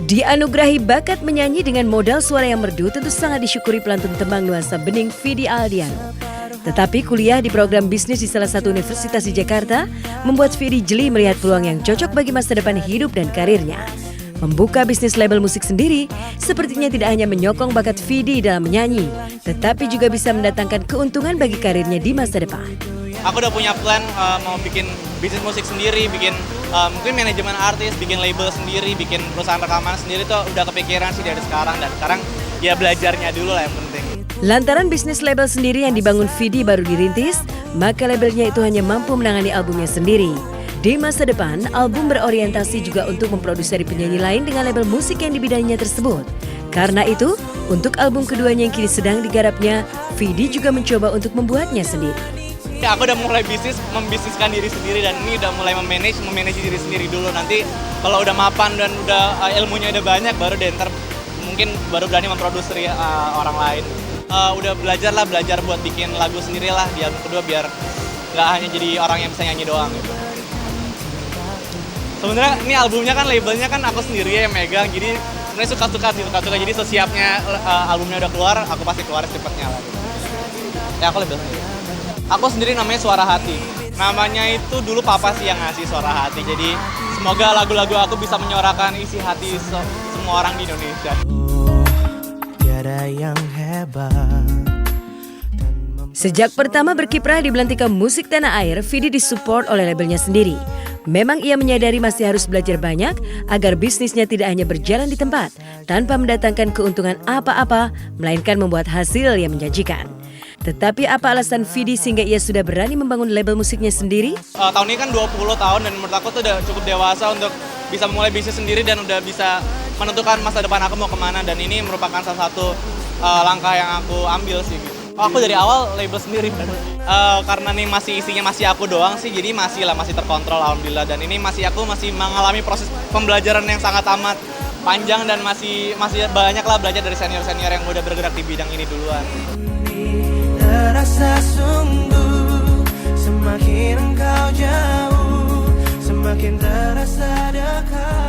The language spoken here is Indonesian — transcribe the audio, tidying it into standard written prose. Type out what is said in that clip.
Dianugerahi bakat menyanyi dengan modal suara yang merdu, tentu sangat disyukuri pelantun tembang nuansa bening Vidi Aldiano. Tetapi kuliah di program bisnis di salah satu universitas di Jakarta membuat Vidi jeli melihat peluang yang cocok bagi masa depan hidup dan karirnya. Membuka bisnis label musik sendiri sepertinya tidak hanya menyokong bakat Vidi dalam menyanyi, tetapi juga bisa mendatangkan keuntungan bagi karirnya di masa depan. Aku udah punya plan mau bikin bisnis musik sendiri, bikin mungkin manajemen artis, bikin label sendiri, bikin perusahaan rekaman sendiri tuh udah kepikiran sih dari sekarang. Dan sekarang ya belajarnya dulu lah yang penting. Lantaran bisnis label sendiri yang dibangun Vidi baru dirintis, maka labelnya itu hanya mampu menangani albumnya sendiri. Di masa depan, album berorientasi juga untuk memproduksi penyanyi lain dengan label musik yang dibidangnya tersebut. Karena itu, untuk album keduanya yang kini sedang digarapnya, Vidi juga mencoba untuk membuatnya sendiri. Ya, aku udah mulai membisniskan diri sendiri dan ini udah mulai memanage diri sendiri dulu. Nanti kalau udah mapan dan udah ilmunya udah banyak, baru deh ntar mungkin baru berani memproduksi orang lain. Udah belajar buat bikin lagu sendiri lah di album kedua biar nggak hanya jadi orang yang bisa nyanyi doang gitu. Sebenarnya ini albumnya kan labelnya kan aku sendiri yang megang, jadi sebenarnya suka-suka. Jadi sesiapnya albumnya udah keluar, aku pasti keluar secepatnya lah. Gitu. Ya aku label sendiri. Aku sendiri namanya Suara Hati. Namanya itu dulu papa sih yang ngasih Suara Hati. Jadi semoga lagu-lagu aku bisa menyuarakan isi hati semua orang di Indonesia. Sejak pertama berkiprah di belantika musik tanah air, Vidi disupport oleh labelnya sendiri. Memang ia menyadari masih harus belajar banyak agar bisnisnya tidak hanya berjalan di tempat tanpa mendatangkan keuntungan apa-apa, melainkan membuat hasil yang menjanjikan. Tetapi apa alasan Vidi sehingga ia sudah berani membangun label musiknya sendiri? Tahun ini kan 20 tahun dan menurut aku tuh udah cukup dewasa untuk bisa memulai bisnis sendiri dan udah bisa menentukan masa depan aku mau kemana. Dan ini merupakan salah satu langkah yang aku ambil sih. Gitu. Aku dari awal label sendiri. Karena nih isinya masih aku doang sih, jadi masih terkontrol alhamdulillah. Dan ini aku masih mengalami proses pembelajaran yang sangat amat panjang dan masih banyak lah belajar dari senior-senior yang udah bergerak di bidang ini duluan. Terasa sungguh semakin engkau jauh, semakin terasa dekat.